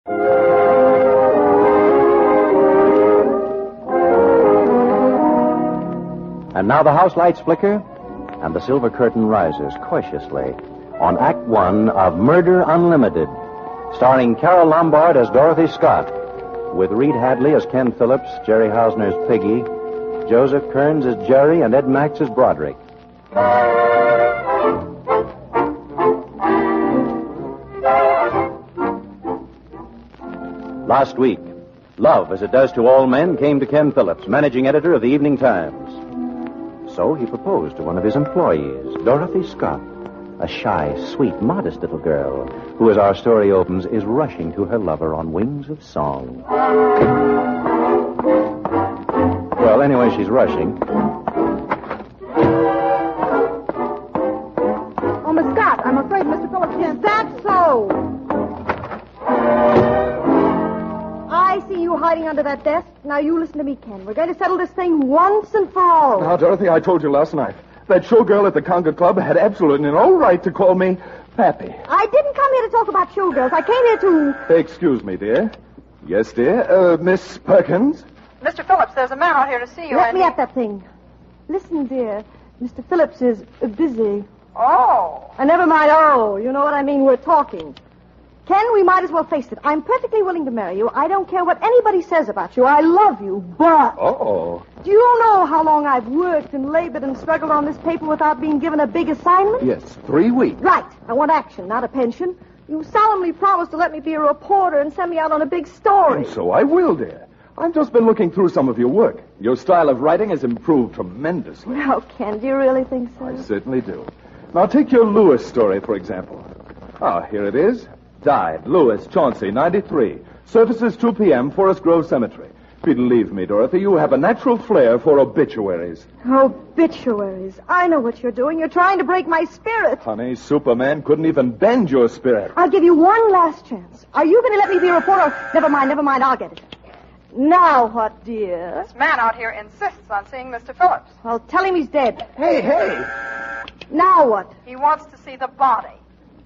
And now the house lights flicker, and the silver curtain rises cautiously on Act One of Murder Unlimited, starring Carol Lombard as Dorothy Scott, with Reed Hadley as Ken Phillips, Jerry Hausner as Piggy, Joseph Kearns as Jerry, and Ed Max as Broderick. Last week, love, as it does to all men, came to Ken Phillips, managing editor of the Evening Times. So he proposed to one of his employees, Dorothy Scott, a shy, sweet, modest little girl who, as our story opens, is rushing to her lover on wings of song. Well, anyway, she's rushing. Oh, Miss Scott, I'm afraid Mr. Phillips can't. That's so. I see you hiding under that desk. Now, you listen to me, Ken. We're going to settle this thing once and for all. Now, Dorothy, I told you last night. That showgirl at the Conga Club had absolutely no right to call me Pappy. I didn't come here to talk about showgirls. I came here to... Excuse me, dear. Yes, dear. Miss Perkins? Mr. Phillips, there's a man out here to see you. Let me at that thing. Listen, dear. Mr. Phillips is busy. Oh. Never mind. Oh, you know what I mean. We're talking. Ken, we might as well face it. I'm perfectly willing to marry you. I don't care what anybody says about you. I love you, but... Oh. Do you know how long I've worked and labored and struggled on this paper without being given a big assignment? Yes, 3 weeks. Right. I want action, not a pension. You solemnly promised to let me be a reporter and send me out on a big story. And so I will, dear. I've just been looking through some of your work. Your style of writing has improved tremendously. Now, Ken, do you really think so? I certainly do. Now, take your Lewis story, for example. Ah, here it is. Died, Lewis, Chauncey, 93. Surfaces 2 p.m., Forest Grove Cemetery. Believe me, Dorothy, you have a natural flair for obituaries. Obituaries. I know what you're doing. You're trying to break my spirit. Honey, Superman couldn't even bend your spirit. I'll give you one last chance. Are you going to let me be a reporter? Never mind. I'll get it. Now what, dear? This man out here insists on seeing Mr. Phillips. Well, tell him he's dead. Hey! Now what? He wants to see the body.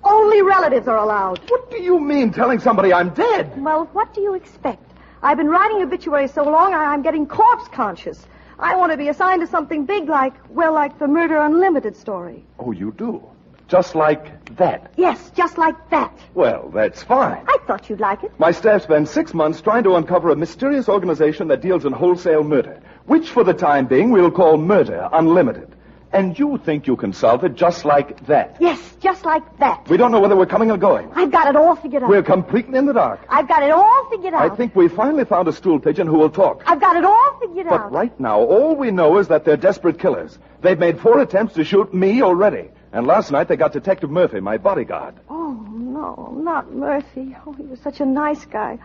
Only relatives are allowed. What do you mean, telling somebody I'm dead? Well, what do you expect? I've been writing obituaries so long, I'm getting corpse conscious. I want to be assigned to something big like the Murder Unlimited story. Oh, you do? Just like that? Yes, just like that. Well, that's fine. I thought you'd like it. My staff spent 6 months trying to uncover a mysterious organization that deals in wholesale murder, which for the time being we'll call Murder Unlimited. And you think you can solve it just like that? Yes, just like that. We don't know whether we're coming or going. I've got it all figured out. We're completely in the dark. I've got it all figured out. I think we finally found a stool pigeon who will talk. I've got it all figured out. But right now, all we know is that they're desperate killers. They've made 4 attempts to shoot me already. And last night they got Detective Murphy, my bodyguard. Oh, no, not Murphy. Oh, he was such a nice guy.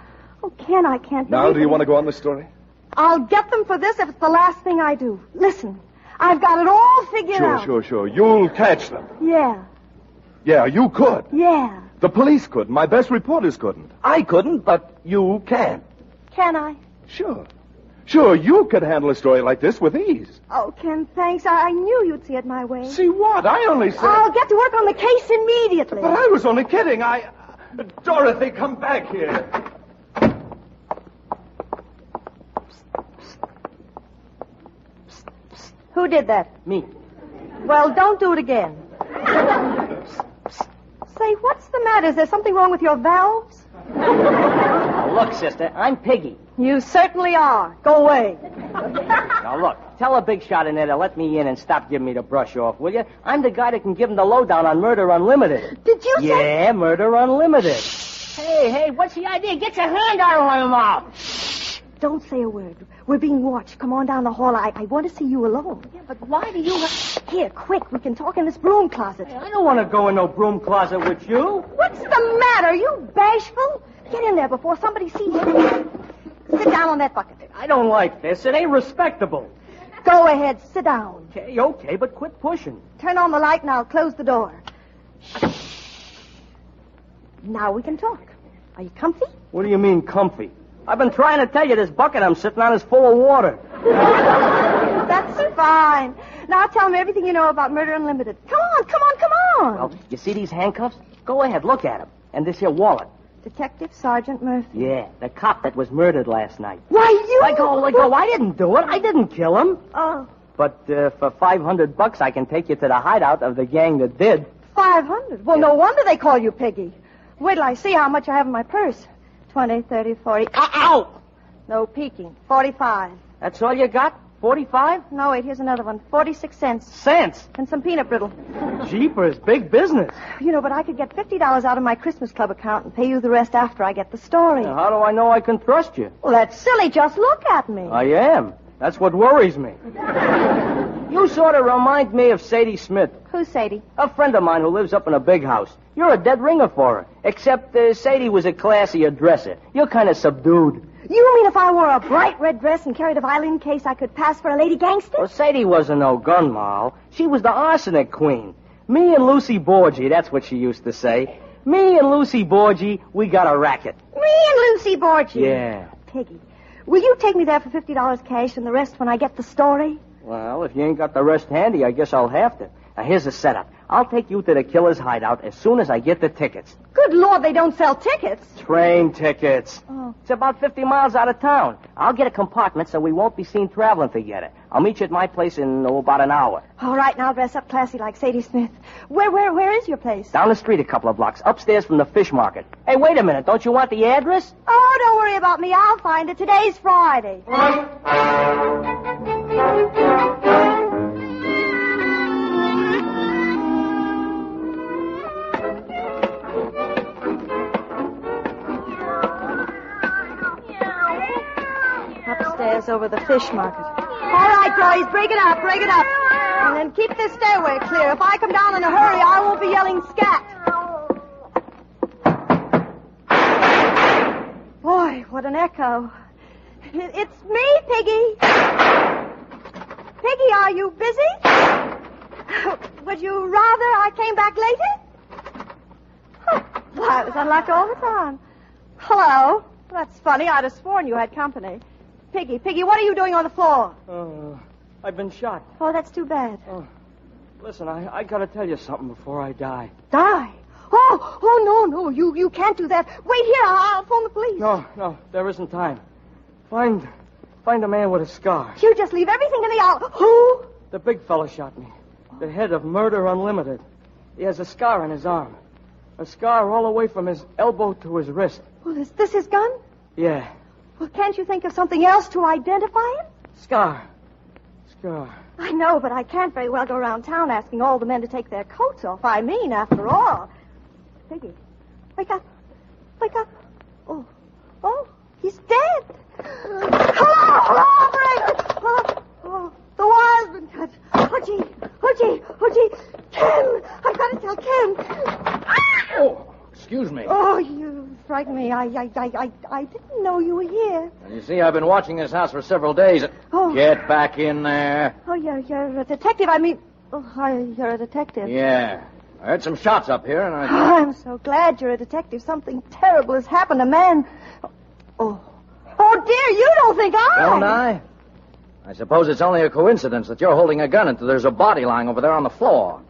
Oh, Ken, I can't Now, believe do you it. want to go on the story? I'll get them for this if it's the last thing I do. Listen, I've got it all figured out. Sure. You'll catch them. Yeah. Yeah, you could. Yeah. The police couldn't. My best reporters couldn't. I couldn't, but you can. Can I? Sure, you could handle a story like this with ease. Oh, Ken, thanks. I knew you'd see it my way. See what? I only said... I'll get to work on the case immediately. But I was only kidding. Dorothy, come back here. Who did that? Me. Well, don't do it again. Say, what's the matter? Is there something wrong with your valves? Now, look, sister, I'm Piggy. You certainly are. Go away. Now, look, tell a big shot in there to let me in and stop giving me the brush off, will you? I'm the guy that can give him the lowdown on Murder Unlimited. Did you say... Yeah, Murder Unlimited. Hey, what's the idea? Get your hand out of my mouth. Don't say a word. We're being watched. Come on down the hall. I want to see you alone. Yeah, but why do you... Here, quick. We can talk in this broom closet. Hey, I don't want to go in no broom closet with you. What's the matter? Are you bashful? Get in there before somebody sees you. Sit down on that bucket. I don't like this. It ain't respectable. Go ahead. Sit down. Okay, but quit pushing. Turn on the light and I'll close the door. Now we can talk. Are you comfy? What do you mean, comfy? I've been trying to tell you this bucket I'm sitting on is full of water. That's fine. Now tell me everything you know about Murder Unlimited. Come on. Well, you see these handcuffs? Go ahead, look at them. And this here wallet. Detective Sergeant Murphy. Yeah, the cop that was murdered last night. Why, you... Let go. I didn't do it. I didn't kill him. Oh, But for $500, I can take you to the hideout of the gang that did. 500. Well, no wonder they call you Piggy. Wait till I see how much I have in my purse. 20, 30, 40. Ow! No peeking. 45. That's all you got? 45 No, wait, here's another one. 46 cents. cents? And some peanut brittle. Jeepers, big business. You know, but I could get $50 out of my Christmas Club account and pay you the rest after I get the story. How do I know I can trust you? Well, that's silly. Just look at me. I am. That's what worries me. You sort of remind me of Sadie Smith, Who's Sadie? a friend of mine who lives up in a big house. You're a dead ringer for her, except Sadie was a classier dresser. You're kind of subdued. You mean if I wore a bright red dress and carried a violin case, I could pass for a lady gangster? Well, Sadie wasn't no gun moll. She was the arsenic queen. Me and Lucy Borgie, that's what she used to say. Me and Lucy Borgie, we got a racket. Me and Lucy Borgie. Yeah. Piggy, will you take me there for $50 cash and the rest when I get the story? Well, if you ain't got the rest handy, I guess I'll have to. Now, here's the setup. I'll take you to the killer's hideout as soon as I get the tickets. Good Lord, they don't sell tickets. Train tickets. Oh. It's about 50 miles out of town. I'll get a compartment so we won't be seen traveling together. I'll meet you at my place in about an hour. All right, now dress up classy like Sadie Smith. Where is your place? Down the street a couple of blocks, upstairs from the fish market. Hey, wait a minute. Don't you want the address? Oh, don't worry about me. I'll find it. Today's Friday. Upstairs over the fish market. All right, boys, break it up. And then keep this stairway clear. If I come down in a hurry, I won't be yelling scat. Boy, what an echo. It's me, Piggy. Piggy, are you busy? Would you rather I came back later? Well, I was unlucky all the time. Hello. That's funny. I'd have sworn you had company. Piggy, what are you doing on the floor? I've been shot. Oh, that's too bad. Listen, I gotta tell you something before I die. Die? Oh, no, you can't do that. Wait here, I'll phone the police. No, there isn't time. Find a man with a scar. You just leave everything in the out. Who? The big fella shot me. The head of Murder Unlimited. He has a scar on his arm. A scar all the way from his elbow to his wrist. Well, is this his gun? Yeah. Well, can't you think of something else to identify him? Scar. I know, but I can't very well go around town asking all the men to take their coats off. I mean, after all. Piggy, wake up. Oh, he's dead. Hello, Frank. Oh, the wire's been cut. Hoji. Ken, I've got to tell Ken. Oh, excuse me. Oh, you frightened me. I didn't know you were here. You see, I've been watching this house for several days. Oh. Get back in there. Oh, you're a detective. You're a detective. Yeah. I heard some shots up here, and Oh, I'm so glad you're a detective. Something terrible has happened. A man... Oh, dear, you don't think Don't I? I suppose it's only a coincidence that you're holding a gun and there's a body lying over there on the floor.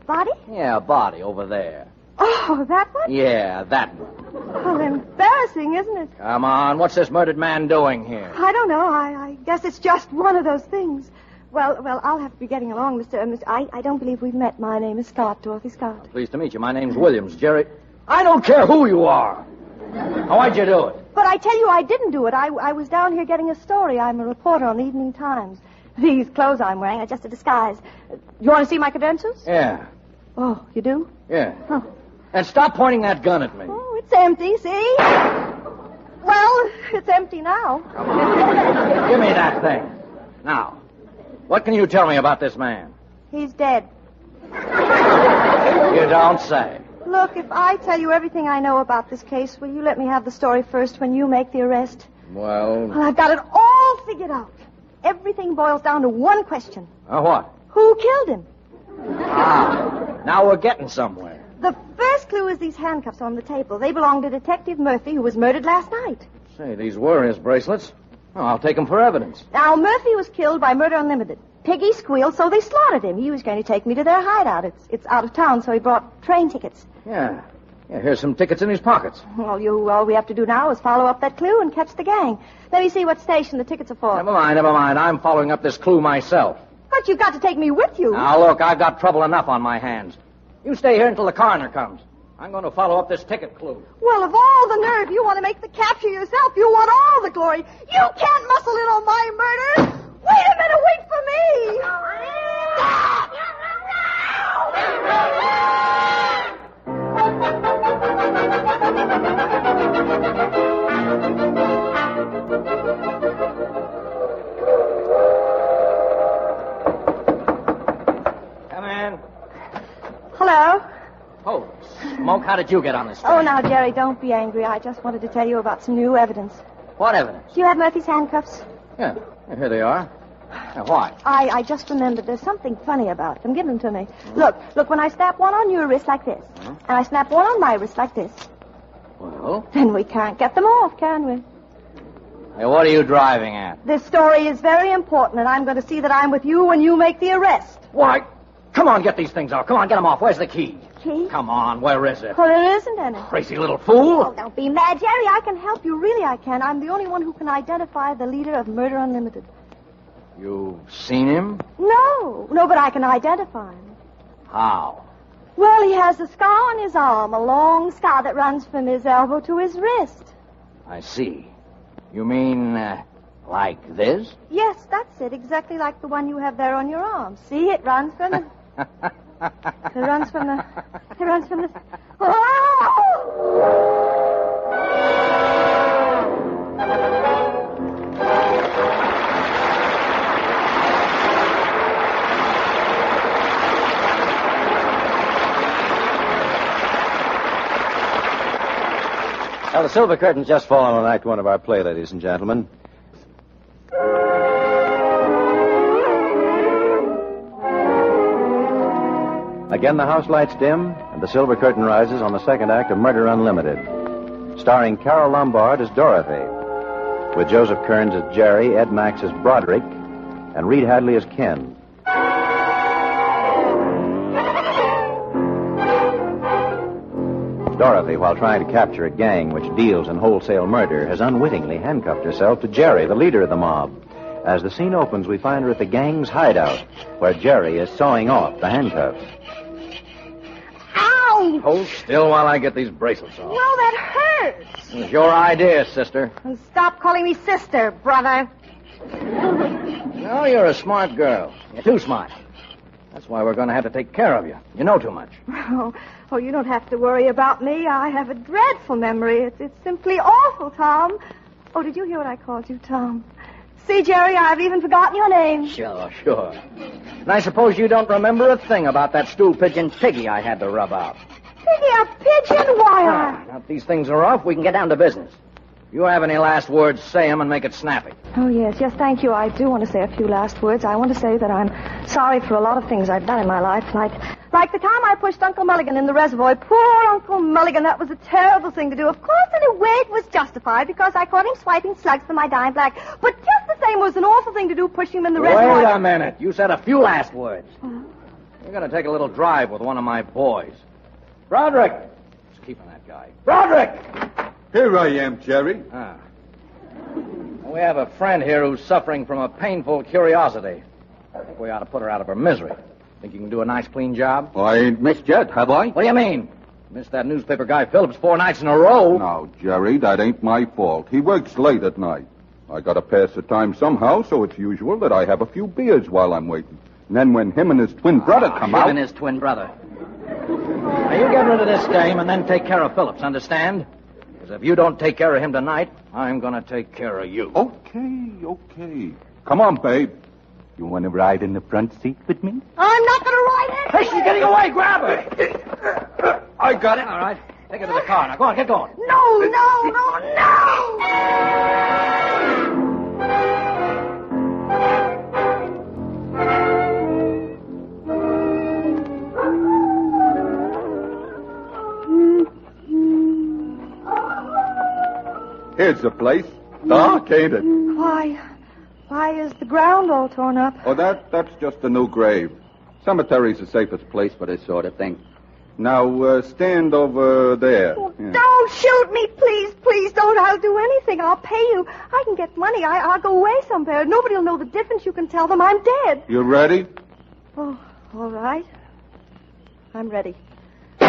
Body? Yeah, a body over there. Oh, that one? Yeah, that one. Oh, embarrassing, isn't it? Come on, what's this murdered man doing here? I don't know. I guess it's just one of those things. Well, I'll have to be getting along, Mr. I don't believe we've met. My name is Scott, Dorothy Scott. Pleased to meet you. My name's Williams, Jerry. I don't care who you are. Now, why'd you do it? But I tell you, I didn't do it. I was down here getting a story. I'm a reporter on the Evening Times. These clothes I'm wearing are just a disguise. You want to see my credentials? Yeah. Oh, you do? Yeah. Oh. And stop pointing that gun at me. Oh, it's empty, see? Well, it's empty now. Come on. Give me that thing. Now, what can you tell me about this man? He's dead. You don't say. Look, if I tell you everything I know about this case, will you let me have the story first when you make the arrest? Well, Well, I've got it all figured out. Everything boils down to one question. What? Who killed him? Now we're getting somewhere. The first clue is these handcuffs on the table. They belong to Detective Murphy, who was murdered last night. Say, these were his bracelets. Oh, I'll take them for evidence. Now, Murphy was killed by Murder Unlimited. Piggy squealed, so they slaughtered him. He was going to take me to their hideout. It's out of town, so he brought train tickets. Yeah. Yeah, here's some tickets in his pockets. Well, all we have to do now is follow up that clue and catch the gang. Let me see what station the tickets are for. Never mind. I'm following up this clue myself. But you've got to take me with you. Now, look, I've got trouble enough on my hands. You stay here until the coroner comes. I'm going to follow up this ticket clue. Well, of all the nerve, you want to make the capture yourself. You want all the glory. You can't muscle in on my murder. Wait a minute, wait for me. Come in. Hello. Oh, Smoke, how did you get on this thing? Oh, now, Jerry, don't be angry. I just wanted to tell you about some new evidence. What evidence? Do you have Murphy's handcuffs? Yeah, here they are. Now, why? I just remembered there's something funny about them. Give them to me. Look, when I snap one on your wrist like this, and I snap one on my wrist like this, Well? then we can't get them off, can we? Hey, what are you driving at? This story is very important, and I'm going to see that I'm with you when you make the arrest. Why? Come on, get these things off. Come on, get them off. Where's the key? Key? Come on, where is it? Well, there isn't any. Crazy little fool. Oh, don't be mad, Jerry. I can help you. Really, I can. I'm the only one who can identify the leader of Murder Unlimited. You've seen him? No, but I can identify him. How? Well, he has a scar on his arm, a long scar that runs from his elbow to his wrist. I see. You mean, like this? Yes, that's it. Exactly like the one you have there on your arm. See, it runs from the... It runs from the... Oh! Well, the silver curtain's just fallen on Act One of our play, ladies and gentlemen. Again, the house lights dim, and the silver curtain rises on the second act of Murder Unlimited, starring Carol Lombard as Dorothy, with Joseph Kearns as Jerry, Ed Max as Broderick, and Reed Hadley as Ken. Dorothy, while trying to capture a gang which deals in wholesale murder, has unwittingly handcuffed herself to Jerry, the leader of the mob. As the scene opens, we find her at the gang's hideout, where Jerry is sawing off the handcuffs. Ow! Hold still while I get these bracelets off. No, that hurts. It was your idea, sister. And stop calling me sister, brother. No, you're a smart girl. You're too smart. That's why we're going to have to take care of you. You know too much. Oh, you don't have to worry about me. I have a dreadful memory. It's simply awful, Tom. Oh, did you hear what I called you, Tom? See, Jerry, I've even forgotten your name. Sure. And I suppose you don't remember a thing about that stool pigeon Piggy I had to rub out. Piggy, a pigeon? Why, Now, if these things are off, we can get down to business. If you have any last words, say them and make it snappy. Oh, yes, thank you. I do want to say a few last words. I want to say that I'm sorry for a lot of things I've done in my life, like the time I pushed Uncle Mulligan in the reservoir. Poor Uncle Mulligan, that was a terrible thing to do. Of course, in a way, it was justified because I caught him swiping slugs for my dime black. But just the same, it was an awful thing to do, pushing him in the reservoir. Wait a minute. You said a few last words. You're going to take a little drive with one of my boys. Broderick! Just keeping that guy. Broderick! Here I am, Jerry. We have a friend here who's suffering from a painful curiosity. I think we ought to put her out of her misery. Think you can do a nice, clean job? I ain't missed yet, have I? What do you mean? Missed that newspaper guy Phillips 4 nights in a row. Now, Jerry, that ain't my fault. He works late at night. I gotta pass the time somehow, so it's usual that I have a few beers while I'm waiting. And then when him and his twin brother come out... Him and his twin brother. Now, you get rid of this dame and then take care of Phillips, understand? Because if you don't take care of him tonight, I'm going to take care of you. Okay. Come on, babe. You want to ride in the front seat with me? I'm not going to ride it. Hey, she's getting away. Grab her. I got it. All right. Take her to the car. Now, go on, get going. No. Here's the place. Dark, ain't it? Why is the ground all torn up? Oh, that's just a new grave. Cemetery's the safest place for this sort of thing. Now, stand over there. Oh, Yeah. don't shoot me, please. Please don't. I'll do anything. I'll pay you. I can get money. I'll go away somewhere. Nobody will know the difference. You can tell them I'm dead. You ready? Oh, all right. I'm ready. Oh,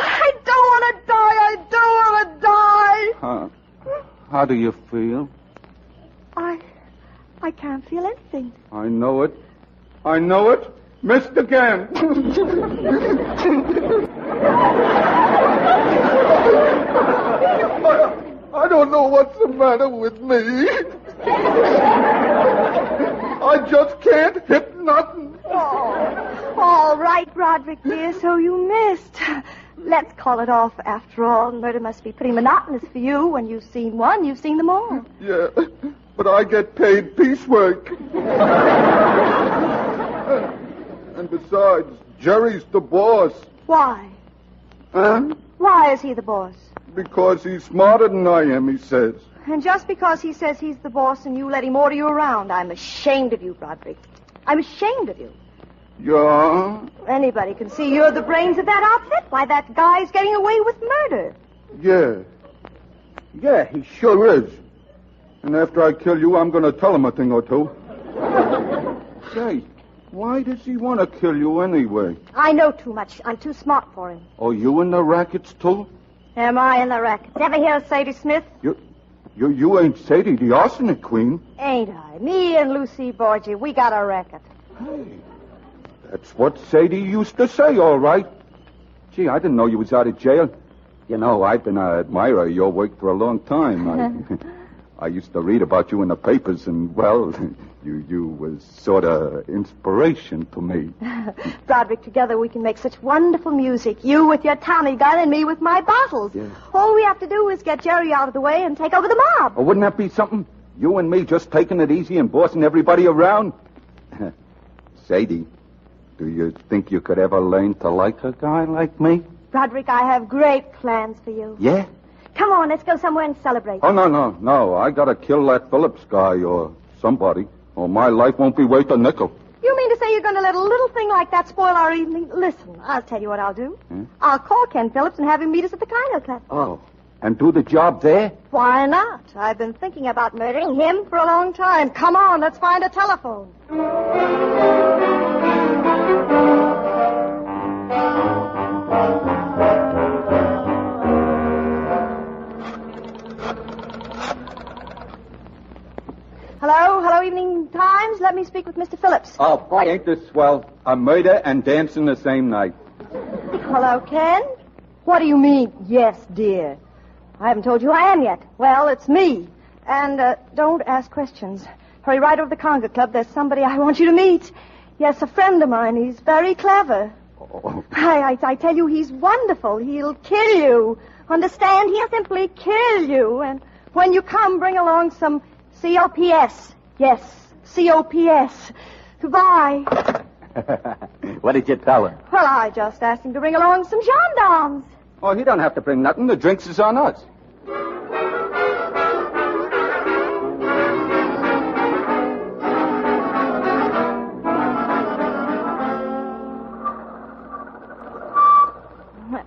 I don't want to die. I don't want to die. How do you feel? I can't feel anything. I know it. I know it. Missed again. I don't know what's the matter with me. I just can't hit nothing. Oh, all right, Roderick, dear, so you missed. Let's call it off. After all, murder must be pretty monotonous for you. When you've seen one, you've seen them all. Yeah, but I get paid piecework. And besides, Jerry's the boss. Why? Huh? Why is he the boss? Because he's smarter than I am, he says. And just because he says he's the boss and you let him order you around, I'm ashamed of you, Roderick. I'm ashamed of you. Yeah? Anybody can see you're the brains of that outfit. Why, that guy's getting away with murder. Yeah. Yeah, he sure is. And after I kill you, I'm going to tell him a thing or two. Say, why does he want to kill you anyway? I know too much. I'm too smart for him. Oh, you in the rackets, too? Am I in the racket? Ever hear of Sadie Smith? You ain't Sadie, the arsenic queen. Ain't I? Me and Lucy Borgie, we got a racket. Hey, that's what Sadie used to say, all right. Gee, I didn't know you was out of jail. You know, I've been an admirer of your work for a long time. I used to read about you in the papers, and, well, you was sort of inspiration to me. Broderick, together we can make such wonderful music. You with your Tommy gun and me with my bottles. Yeah. All we have to do is get Jerry out of the way and take over the mob. Oh, wouldn't that be something? You and me just taking it easy and bossing everybody around? Sadie, do you think you could ever learn to like a guy like me? Broderick, I have great plans for you. Yeah? Come on, let's go somewhere and celebrate. Oh, no. I gotta kill that Phillips guy or somebody, or my life won't be worth a nickel. You mean to say you're going to let a little thing like that spoil our evening? Listen, I'll tell you what I'll do. I'll call Ken Phillips and have him meet us at the Kino Club. Oh, and do the job there? Why not? I've been thinking about murdering him for a long time. Come on, let's find a telephone. Hello, Evening Times. Let me speak with Mr. Phillips. Oh, boy, ain't this swell. A murder and dancing the same night. Hello, Ken. What do you mean, yes, dear? I haven't told you who I am yet. Well, it's me. And don't ask questions. Hurry right over to the Conga Club. There's somebody I want you to meet. Yes, a friend of mine. He's very clever. Oh. I tell you, he's wonderful. He'll kill you. Understand? He'll simply kill you. And when you come, bring along some COPS. Yes, COPS. Goodbye. What did you tell her? Well, I just asked him to bring along some gendarmes. Oh, he don't have to bring nothing. The drinks is on us.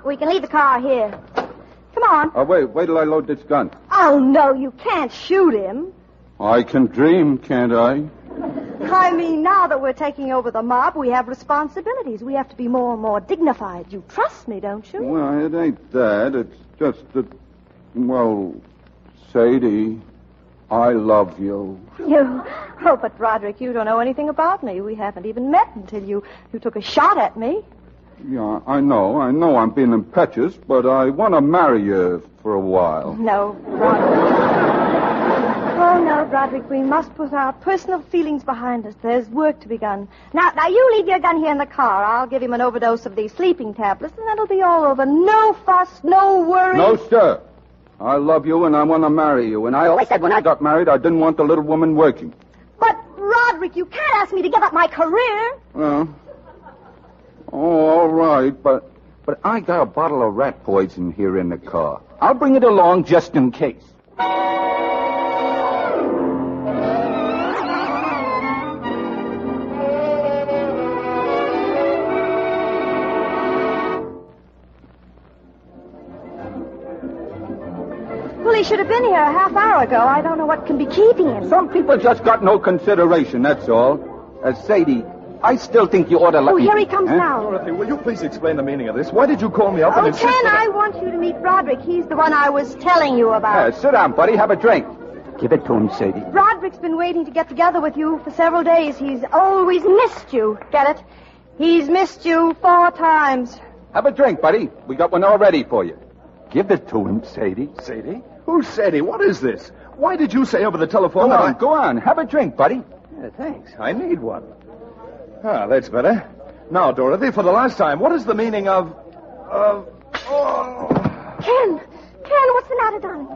We can leave the car here. Come on. Oh, wait till I load this gun. Oh, no, you can't shoot him. I can dream, can't I? I mean, now that we're taking over the mob, we have responsibilities. We have to be more and more dignified. You trust me, don't you? Well, it ain't that. It's just that, well, Sadie, I love you. You? Oh, but Roderick, you don't know anything about me. We haven't even met until you took a shot at me. Yeah, I know I'm being impetuous, but I want to marry you for a while. No, Roderick. Oh, no, Roderick, we must put our personal feelings behind us. There's work to be done. Now, you leave your gun here in the car. I'll give him an overdose of these sleeping tablets, and that'll be all over. No fuss, no worry. No, sir. I love you, and I want to marry you. And I always said when I got married, I didn't want the little woman working. But, Roderick, you can't ask me to give up my career. Well, all right, but I got a bottle of rat poison here in the car. I'll bring it along just in case. Well, he should have been here a half hour ago. I don't know what can be keeping him. Some people just got no consideration, that's all. Sadie, I still think you ought to let Oh, me... here he comes Huh? now. Dorothy, will you please explain the meaning of this? Why did you call me up and Oh, insist Ken, that I want you to meet Broderick. He's the one I was telling you about. Sit down, buddy. Have a drink. Give it to him, Sadie. Broderick's been waiting to get together with you for several days. He's always missed you. Get it? He's missed you 4 times. Have a drink, buddy. We got one all ready for you. Give it to him, Sadie. Sadie? Who's Sadie? What is this? Why did you say over the telephone Go on. Have a drink, buddy. Yeah, thanks. I need one. Ah, that's better. Now, Dorothy, for the last time, what is the meaning of... Ken, what's the matter, darling?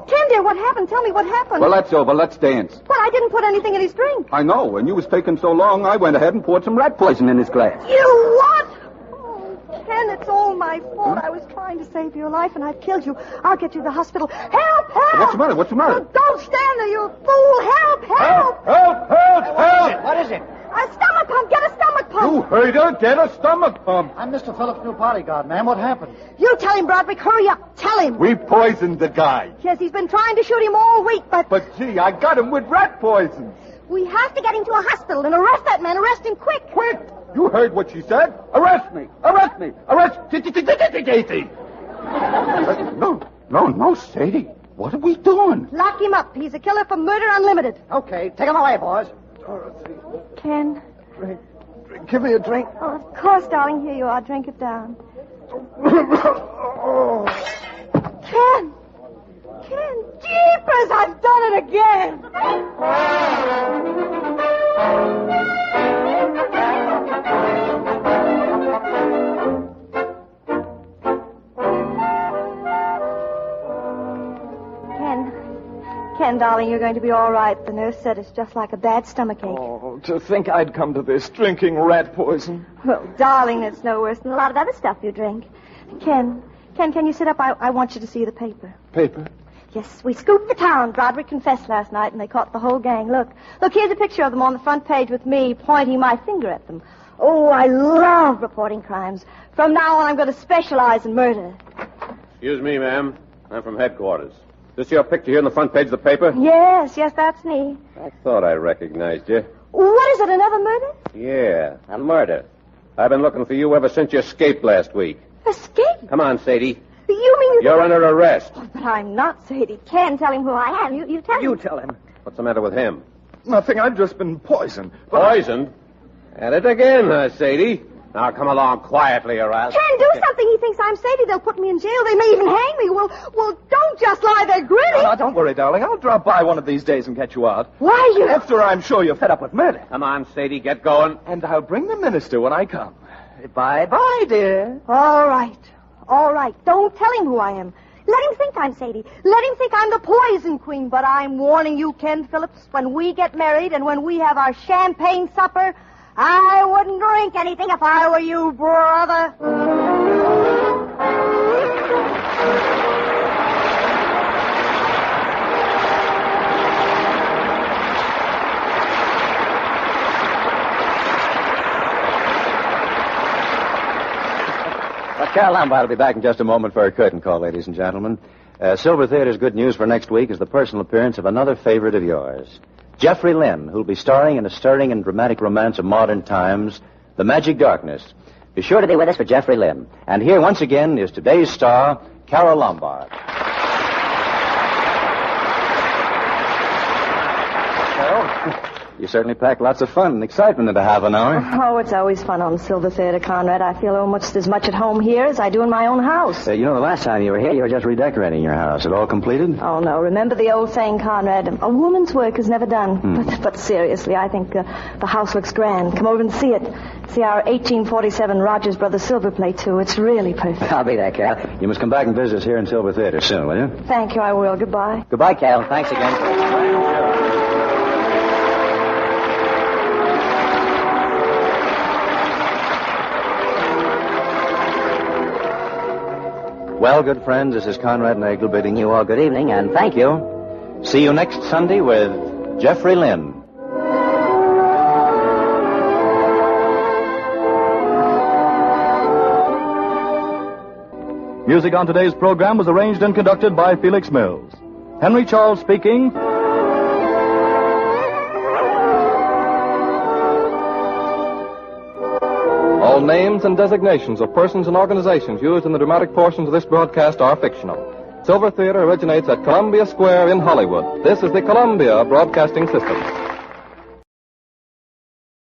Ken, dear, what happened? Tell me what happened. Well, that's over. Let's dance. Well, I didn't put anything in his drink. I know, and you was taking so long, I went ahead and poured some rat poison in his glass. You what? Oh, Ken, it's all my fault. I was trying to save your life, and I've killed you. I'll get you to the hospital. Help! What's the matter? What's the matter? Oh, don't stand there, you fool! Help! What is it? A stomach pump! Get a stomach pump! You heard her. Get a stomach pump. I'm Mr. Phillips' new bodyguard, ma'am. What happened? You tell him, Broderick. Hurry up. Tell him. We poisoned the guy. Yes, he's been trying to shoot him all week, but Gee, I got him with rat poison. we have to get him to a hospital and arrest that man. Arrest him quick. Quick! You heard what she said. Arrest me. Arrest me. Arrest... Sadie. No, Sadie. What are we doing? Lock him up. He's a killer for Murder Unlimited. Okay, take him away, boys. Ken. Drink. Give me a drink. Oh, of course, darling. Here you are. Drink it down. Ken! Jeepers! I've done it again! Ken, darling, you're going to be all right. The nurse said it's just like a bad stomachache. Oh, to think I'd come to this, drinking rat poison. Well, darling, it's no worse than a lot of other stuff you drink. Ken, can you sit up? I want you to see the paper. Paper? Yes, we scooped the town. Broderick confessed last night, and they caught the whole gang. Look, here's a picture of them on the front page with me pointing my finger at them. Oh, I love reporting crimes. From now on, I'm going to specialize in murder. Excuse me, ma'am. I'm from headquarters. This your picture here on the front page of the paper? Yes, that's me. I thought I recognized you. What is it, another murder? Yeah, a murder. I've been looking for you ever since you escaped last week. Escape? Come on, Sadie. You mean You're under arrest. Oh, but I'm not Sadie. Ken, tell him who I am. You tell him. You tell him. What's the matter with him? Nothing. I've just been poisoned. Poisoned? At it again, Sadie. Now come along quietly, or else... Ken, do something. He thinks I'm Sadie. They'll put me in jail. They may even hang me. Well, don't just lie there grinning. No, don't worry, darling. I'll drop by one of these days and get you out. Why, you... After I'm sure you're fed up with murder. Come on, Sadie, get going. And I'll bring the minister when I come. Bye-bye, dear. All right. Don't tell him who I am. Let him think I'm Sadie. Let him think I'm the Poison Queen. But I'm warning you, Ken Phillips, when we get married and when we have our champagne supper, I wouldn't drink anything if I were you, brother. Carol Lombard will be back in just a moment for a curtain call, ladies and gentlemen. Silver Theater's good news for next week is the personal appearance of another favorite of yours, Jeffrey Lynn, who'll be starring in a stirring and dramatic romance of modern times, The Magic Darkness. Be sure to be with us for Jeffrey Lynn. And here, once again, is today's star, Carol Lombard. Carol, you certainly packed lots of fun and excitement into half an hour. Oh, it's always fun on Silver Theater, Conrad. I feel almost as much at home here as I do in my own house. The last time you were here, you were just redecorating your house. It all completed? Oh, no. Remember the old saying, Conrad, a woman's work is never done. But seriously, I think the house looks grand. Come over and see it. See our 1847 Rogers Brothers silver plate, too. It's really perfect. I'll be there, Carol. You must come back and visit us here in Silver Theater soon, will you? Thank you, I will. Goodbye. Goodbye, Carol. Thanks again. Well, good friends, this is Conrad Nagel bidding you all good evening and thank you. See you next Sunday with Jeffrey Lynn. Music on today's program was arranged and conducted by Felix Mills. Henry Charles speaking. All names and designations of persons and organizations used in the dramatic portions of this broadcast are fictional. Silver Theater originates at Columbia Square in Hollywood. This is the Columbia Broadcasting System.